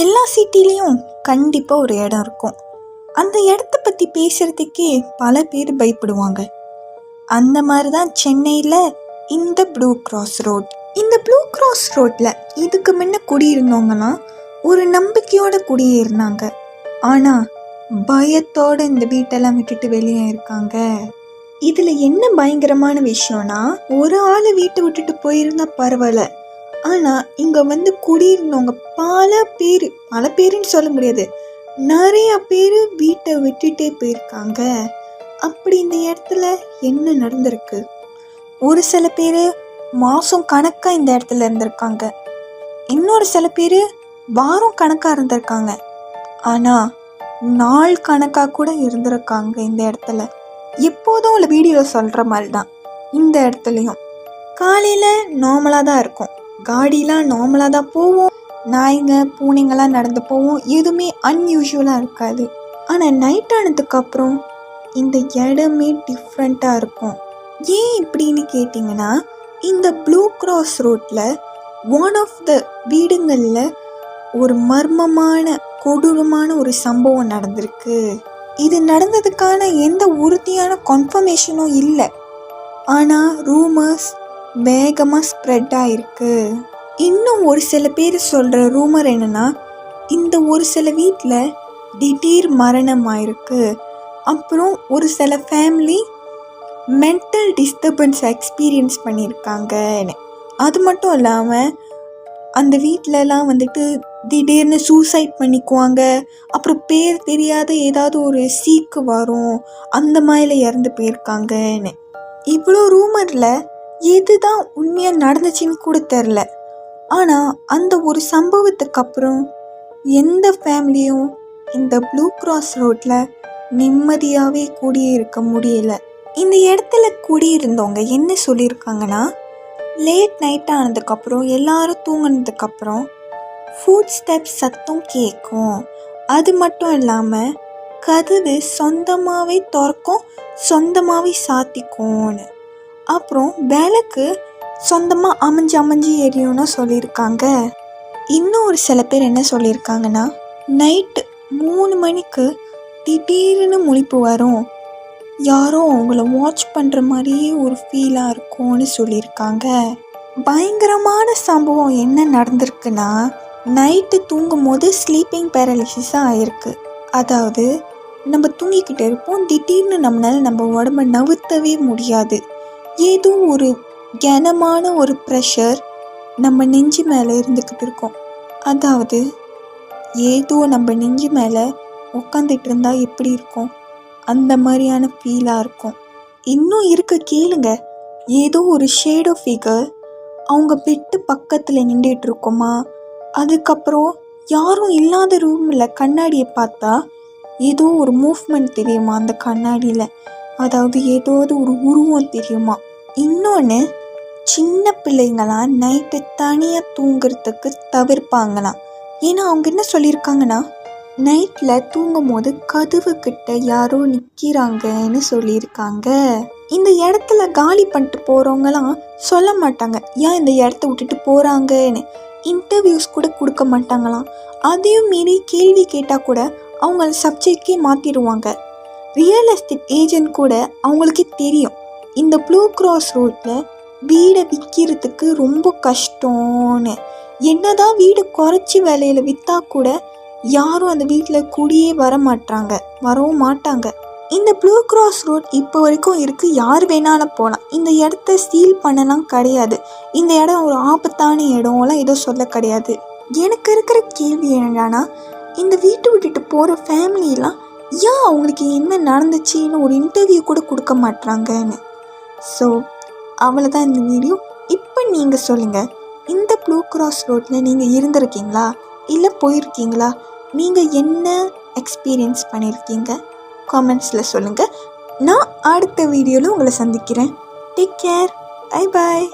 எல்லா சிட்டிலையும் கண்டிப்பாக ஒரு இடம் இருக்கும். அந்த இடத்த பற்றி பேசுகிறதுக்கே பல பேர் பயப்படுவாங்க. அந்த மாதிரி தான் சென்னையில் இந்த ப்ளூ கிராஸ் ரோட். இந்த ப்ளூ கிராஸ் ரோட்டில் இதுக்கு முன்ன குடியிருந்தவங்கலாம் ஒரு நம்பிக்கையோடு குடியிருந்தாங்க. ஆனால் பயத்தோடு இந்த வீட்டெல்லாம் விட்டுட்டு வெளியே இருக்காங்க. இதில் என்ன பயங்கரமான விஷயம்னா, ஒரு ஆள் வீட்டை விட்டுட்டு போயிருந்தா பரவாயில்ல, ஆனால் இங்கே வந்து குடியிருந்தவங்க பல பேருன்னு சொல்ல முடியாது, நிறைய பேர் வீட்டை விட்டுட்டே போயிருக்காங்க. அப்படி இந்த இடத்துல என்ன நடந்திருக்கு? ஒரு சில பேர் மாதம் கணக்காக இந்த இடத்துல இருந்திருக்காங்க, இன்னொரு சில பேர் வாரம் கணக்காக இருந்திருக்காங்க, ஆனால் நாள் கணக்காக கூட இருந்திருக்காங்க இந்த இடத்துல. எப்போதும் உள்ள வீடியோவில் சொல்கிற மாதிரி தான் இந்த இடத்துலையும் காலையில் நார்மலாக தான் இருக்கும், காடிலாம் நார்மலாக தான் போவோம், நாய்ங்க பூனைங்கள்லாம் நடந்து போவோம், எதுவுமே அன்யூஷுவலாக இருக்காது. ஆனால் நைட் ஆனதுக்கப்புறம் இந்த இடமே டிஃப்ரெண்ட்டாக இருக்கும். ஏன் இப்படின்னு கேட்டிங்கன்னா, இந்த ப்ளூ கிராஸ் ரோட்டில் ஒன் ஆஃப் த வீடுங்களில் ஒரு மர்மமான கொடூரமான ஒரு சம்பவம் நடந்திருக்கு. இது நடந்ததுக்கான எந்த உறுதியான கன்ஃபர்மேஷனும் இல்லை, ஆனால் ரூமர்ஸ் வேகமாக ஸ்ப்ரெட் ஆகிருக்கு. இன்னும் ஒரு சில பேர் சொல்கிற ரூமர் என்னென்னா, இந்த ஒரு சில வீட்டில் திடீர் மரணம் ஆயிருக்கு, அப்புறம் ஒரு சில ஃபேமிலி மென்டல் டிஸ்டர்பன்ஸ் எக்ஸ்பீரியன்ஸ் பண்ணியிருக்காங்கன்னு. அது மட்டும் இல்லாமல் அந்த வீட்டிலலாம் வந்துட்டு திடீர்னு சூசைட் பண்ணிக்குவாங்க, அப்புறம் பேர் தெரியாத ஏதாவது ஒரு சீக்கு வரும், அந்த மாதிரி இறந்து போயிருக்காங்கன்னு. இவ்வளோ ரூமரில் எது தான் உண்மையாக நடந்துச்சின்னு கூட தெரில. ஆனால் அந்த ஒரு சம்பவத்துக்கு அப்புறம் எந்த ஃபேமிலியும் இந்த ப்ளூ கிராஸ் ரோட்டில் நிம்மதியாகவே குடியிருக்க முடியல. இந்த இடத்துல குடியிருந்தவங்க என்ன சொல்லியிருக்காங்கன்னா, லேட் நைட் ஆனதுக்கப்புறம் எல்லாரும் தூங்கினதுக்கப்புறம் ஃபுட் ஸ்டெப்ஸ் சத்தம் கேட்கும், அது மட்டும் இல்லாமல் கதவு சொந்தமாகவே திறக்கும், சொந்தமாகவே சாத்திக்கும்னு, அப்புறம் விளக்கு சொந்தமாக அமைஞ்சு எரியும்னு சொல்லியிருக்காங்க. இன்னும் ஒரு சில பேர் என்ன சொல்லியிருக்காங்கன்னா, நைட்டு 3 மணிக்கு திடீர்னு முழிப்பு வரும், யாரோ அவங்கள வாட்ச் பண்ணுற மாதிரியே ஒரு ஃபீலாக இருக்கும்னு சொல்லியிருக்காங்க. பயங்கரமான சம்பவம் என்ன நடந்திருக்குன்னா, நைட்டு தூங்கும் போது ஸ்லீப்பிங் பேரலிசிஸாக ஆயிருக்கு. அதாவது நம்ம தூங்கிக்கிட்டு இருப்போம், திடீர்னு நம்மளால் நம்ம உடம்பை நவுத்தவே முடியாது, ஏதோ ஒரு கனமான ஒரு ப்ரெஷர் நம்ம நெஞ்சு மேலே இருந்துக்கிட்டு இருக்கோம். அதாவது ஏதோ நம்ம நெஞ்சு மேலே உட்காந்துட்டு இருந்தால் எப்படி இருக்கும், அந்த மாதிரியான ஃபீலாக இருக்கும். இன்னும் இருக்க கேளுங்க, ஏதோ ஒரு ஷேடோ ஃபிகர் அவங்க பெட்டு பக்கத்தில் நின்றுட்டு இருக்கோமா, அதுக்கப்புறம் யாரும் இல்லாத ரூமில் கண்ணாடியை பார்த்தா ஏதோ ஒரு மூவ்மெண்ட் தெரியுமா அந்த கண்ணாடியில், அதாவது ஏதாவது ஒரு உருவம் தெரியுமா. இன்னொன்று, சின்ன பிள்ளைங்களாம் நைட்டு தனியாக தூங்குறதுக்கு தவிர்ப்பாங்களாம். ஏன்னா அவங்க என்ன சொல்லியிருக்காங்கன்னா, நைட்டில் தூங்கும் போது கதவு கிட்ட யாரோ நிற்கிறாங்கன்னு சொல்லியிருக்காங்க. இந்த இடத்துல காலி பண்ணிட்டு போகிறவங்களாம் சொல்ல மாட்டாங்க ஏன் இந்த இடத்த விட்டுட்டு போகிறாங்கன்னு, இன்டர்வியூஸ் கூட கொடுக்க மாட்டாங்களாம். அதையும் மீறி கேள்வி கேட்டால் கூட அவங்க சப்ஜெக்டே மாற்றிடுவாங்க. ரியல் எஸ்டேட் ஏஜென்ட் கூட அவங்களுக்கே தெரியும் இந்த ப்ளூ கிராஸ் ரோட்டில் வீடை விற்கிறதுக்கு ரொம்ப கஷ்டம்னு. என்னதான் வீடு குறைச்சி விலையில் விற்றா கூட யாரும் அந்த வீட்டில் குடியே வரவும் மாட்டாங்க. இந்த ப்ளூ கிராஸ் ரோட் இப்போ வரைக்கும் இருக்குது, யார் வேணாலும் போகலாம். இந்த இடத்த சீல் பண்ணலாம் கிடையாது, இந்த இடம் ஒரு ஆபத்தான இடம்லாம் ஏதோ சொல்ல கிடையாது. எனக்கு இருக்கிற கேள்வி என்னடானா, இந்த வீட்டை விட்டுட்டு போகிற ஃபேமிலியெலாம் ஏன் அவங்களுக்கு என்ன நடந்துச்சுன்னு ஒரு இன்டர்வியூ கூட கொடுக்க மாட்டாங்கன்னு. ஸோ அவ்வளோதான் இந்த வீடியோ. இப்போ நீங்கள் சொல்லுங்கள், இந்த ப்ளூ கிராஸ் ரோட்டில் நீங்கள் இருந்திருக்கீங்களா, இல்லை போயிருக்கீங்களா, நீங்கள் என்ன எக்ஸ்பீரியன்ஸ் பண்ணியிருக்கீங்க, காமெண்ட்ஸில் சொல்லுங்கள். நான் அடுத்த வீடியோவில் உங்களை சந்திக்கிறேன். Take care, bye bye.